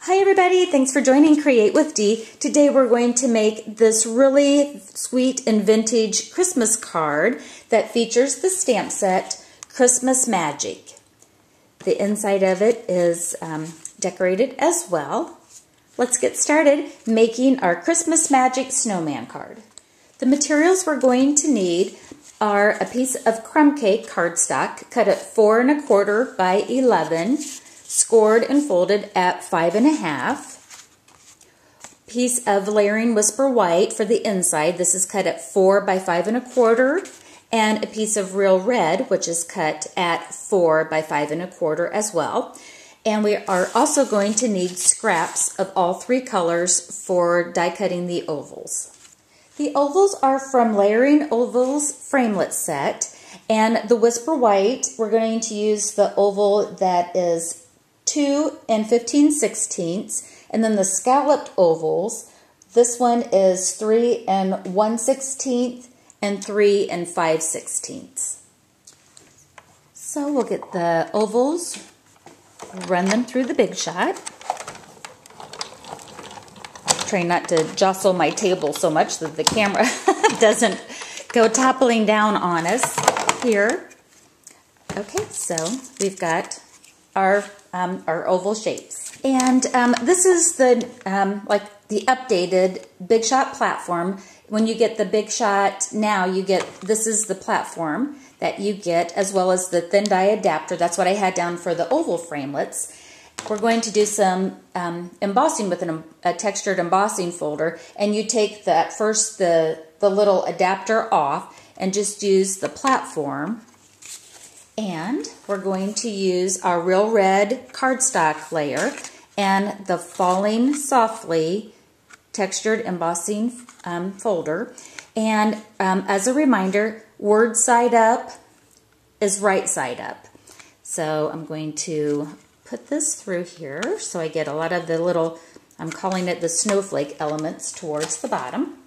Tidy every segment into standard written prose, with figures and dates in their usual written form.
Hi everybody, thanks for joining Create with Dee. Today we're going to make this really sweet and vintage Christmas card that features the stamp set Christmas Magic. The inside of it is decorated as well. Let's get started making our Christmas Magic snowman card. The materials we're going to need are a piece of crumb cake cardstock cut at 4 1/4 by 11, scored and folded at 5 1/2. Piece of layering whisper white for the inside. This is cut at 4 by 5 1/4, and a piece of real red, which is cut at 4 by 5 1/4 as well. And we are also going to need scraps of all three colors for die cutting the ovals. The ovals are from Layering Ovals Framelit Set, and the Whisper White, we're going to use the oval that is 2 15/16, and then the scalloped ovals, this one is 3 1/16 and 3 5/16. So we'll get the ovals, run them through the Big Shot. Try not to jostle my table so much that the camera doesn't go toppling down on us here. Okay, so we've got our oval shapes, and this is the like the updated Big Shot platform. When you get the Big Shot now, this is the platform that you get, as well as the thin die adapter. That's what I had down for the oval framelits. We're going to do some embossing with a textured embossing folder, and you take that first the little adapter off and just use the platform. And we're going to use our Real Red cardstock layer and the Falling Softly textured embossing folder. And as a reminder, word side up is right side up. So I'm going to put this through here so I get a lot of the little, I'm calling it the snowflake elements towards the bottom.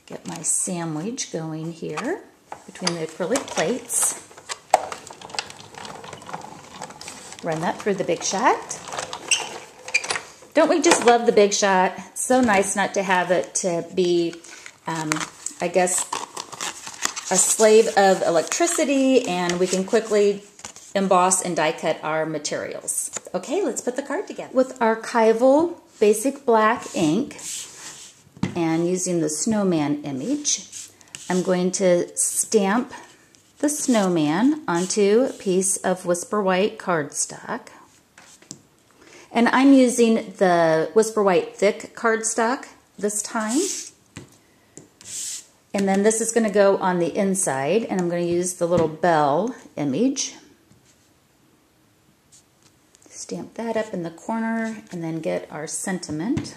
Get my sandwich going here between the acrylic plates. Run that through the Big Shot. Don't we just love the Big Shot? It's so nice not to have it to be, I guess, a slave of electricity, and we can quickly emboss and die cut our materials. Okay, let's put the card together. With archival basic black ink and using the snowman image, I'm going to stamp the snowman onto a piece of Whisper White cardstock. And I'm using the Whisper White thick cardstock this time. And then this is going to go on the inside, and I'm going to use the little bell image. Stamp that up in the corner, and then get our sentiment.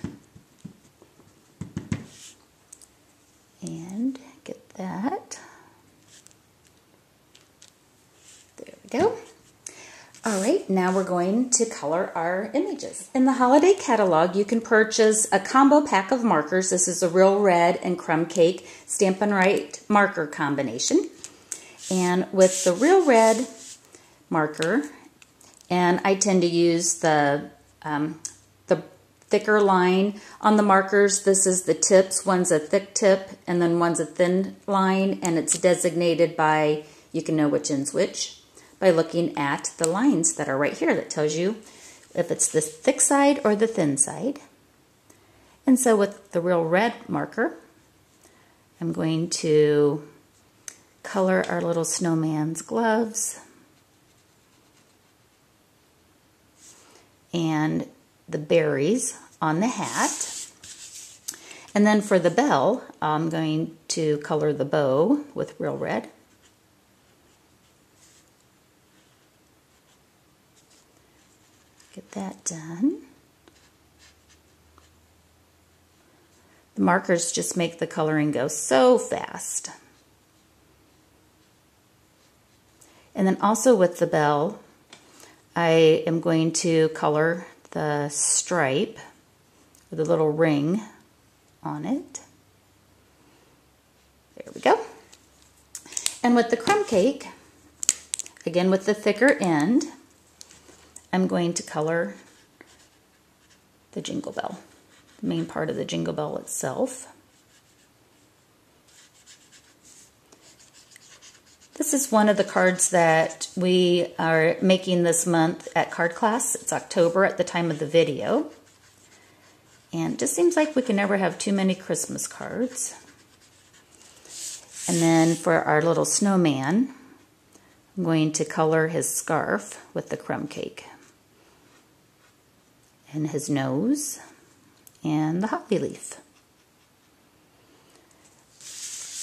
And get that. There we go. All right, now we're going to color our images. In the holiday catalog, you can purchase a combo pack of markers. This is a Real Red and Crumb Cake Stampin' Right marker combination. And with the Real Red marker, and I tend to use the thicker line on the markers. This is the tips. One's a thick tip, and then one's a thin line, and it's designated by, you can know which end's which, by looking at the lines that are right here that tells you if it's the thick side or the thin side. And so with the Real Red marker, I'm going to color our little snowman's gloves and the berries on the hat. And then for the bell, I'm going to color the bow with Real Red. Get that done. The markers just make the coloring go so fast. And then also with the bell, I am going to color the stripe with a little ring on it. There we go. And with the crumb cake, again with the thicker end, I'm going to color the jingle bell, the main part of the jingle bell itself. This is one of the cards that we are making this month at card class. It's October at the time of the video. And it just seems like we can never have too many Christmas cards. And then for our little snowman, I'm going to color his scarf with the crumb cake. And his nose and the holly leaf.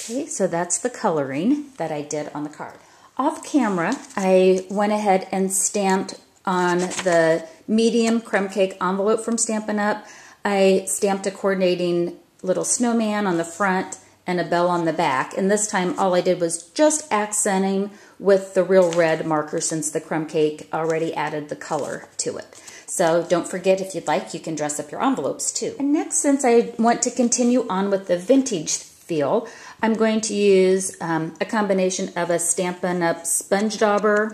Okay, so that's the coloring that I did on the card. Off camera, I went ahead and stamped on the medium crumb cake envelope from Stampin' Up. I stamped a coordinating little snowman on the front and a bell on the back. And this time all I did was just accenting with the real red marker since the crumb cake already added the color to it. So don't forget, if you'd like, you can dress up your envelopes too. And next, since I want to continue on with the vintage feel, I'm going to use a combination of a Stampin' Up sponge dauber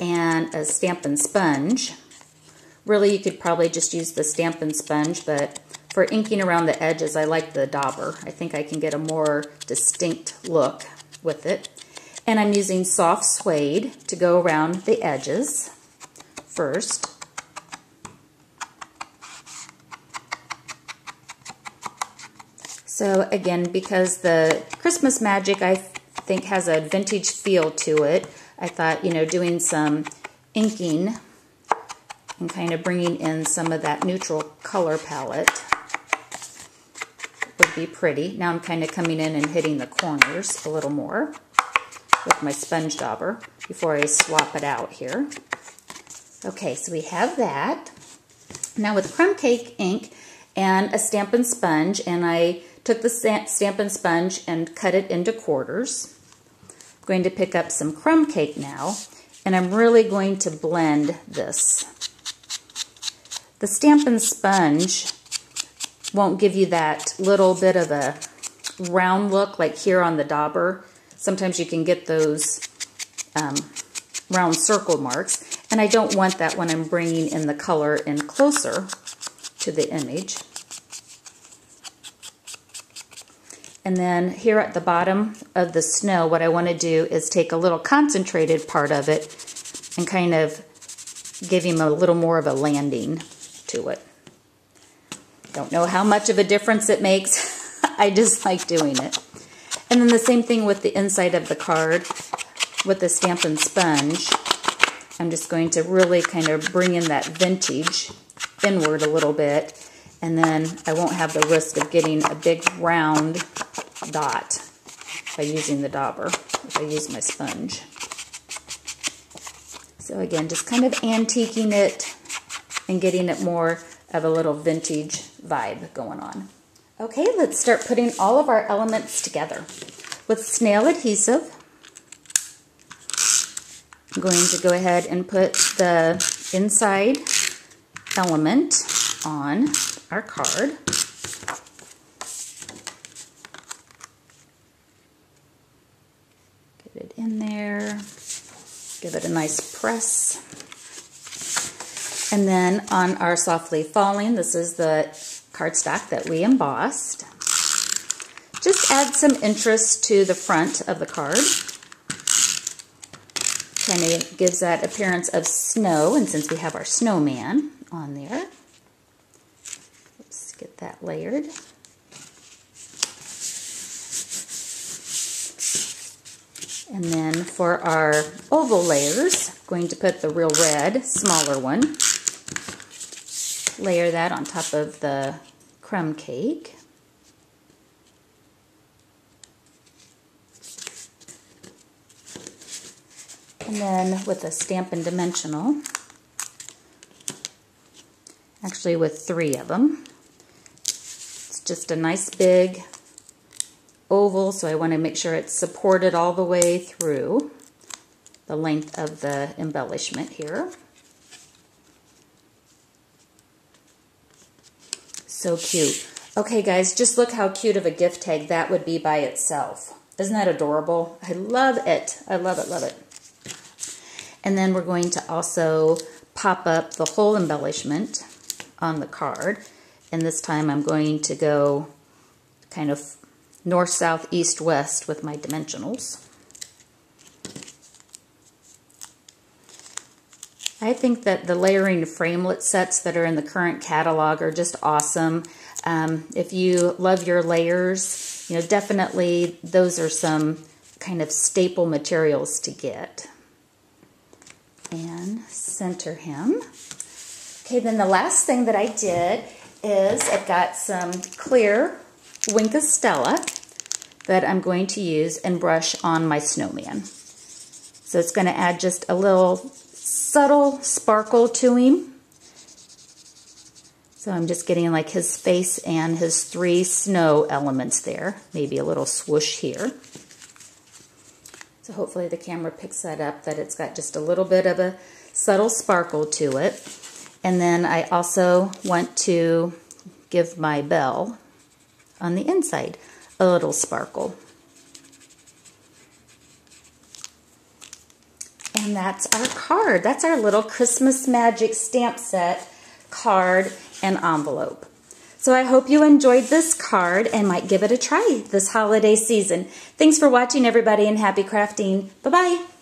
and a Stampin' sponge. Really, you could probably just use the Stampin' sponge, but for inking around the edges, I like the dauber. I think I can get a more distinct look with it. And I'm using soft suede to go around the edges first. So again, because the Christmas Magic, I think, has a vintage feel to it, I thought, you know, doing some inking and kind of bringing in some of that neutral color palette would be pretty. Now I'm kind of coming in and hitting the corners a little more with my sponge dauber before I swap it out here. Okay, so we have that. Now with crumb cake ink and a Stampin' sponge, and I took the Stampin' sponge and cut it into quarters. I'm going to pick up some crumb cake now, and I'm really going to blend this. The Stampin' sponge won't give you that little bit of a round look like here on the dauber. Sometimes you can get those round circle marks, and I don't want that when I'm bringing in the color in closer to the image. And then here at the bottom of the snow, what I want to do is take a little concentrated part of it and kind of give him a little more of a landing to it. Don't know how much of a difference it makes. I just like doing it. And then the same thing with the inside of the card with the Stampin' sponge. I'm just going to really kind of bring in that vintage inward a little bit, and then I won't have the risk of getting a big round dot by using the dauber if I use my sponge. So again, just kind of antiquing it and getting it more of a little vintage vibe going on. Okay, let's start putting all of our elements together. With snail adhesive, I'm going to go ahead and put the inside element on our card. Get it in there, give it a nice press. And then on our softly falling, this is the cardstock that we embossed. Just add some interest to the front of the card. Kind of gives that appearance of snow, and since we have our snowman on there, let's get that layered. And then for our oval layers, I'm going to put the real red, smaller one. Layer that on top of the crumb cake. And then with a Stampin' Dimensional, actually with 3 of them. It's just a nice big oval, so I want to make sure it's supported all the way through the length of the embellishment here. So cute. Okay guys, just look how cute of a gift tag that would be by itself. Isn't that adorable? I love it. I love it, love it. And then we're going to also pop up the whole embellishment on the card. And this time I'm going to go kind of north, south, east, west with my dimensionals. I think that the layering framelit sets that are in the current catalog are just awesome. If you love your layers, you know, definitely those are some kind of staple materials to get. And center him. Okay, then the last thing that I did is I've got some clear Wink Stella that I'm going to use and brush on my snowman. So it's going to add just a little subtle sparkle to him. So I'm just getting like his face and his 3 snow elements there. Maybe a little swoosh here. So hopefully the camera picks that up, that it's got just a little bit of a subtle sparkle to it. And then I also want to give my bell on the inside a little sparkle. And that's our card. That's our little Christmas Magic stamp set card and envelope. So I hope you enjoyed this card and might give it a try this holiday season. Thanks for watching, everybody, and happy crafting. Bye-bye.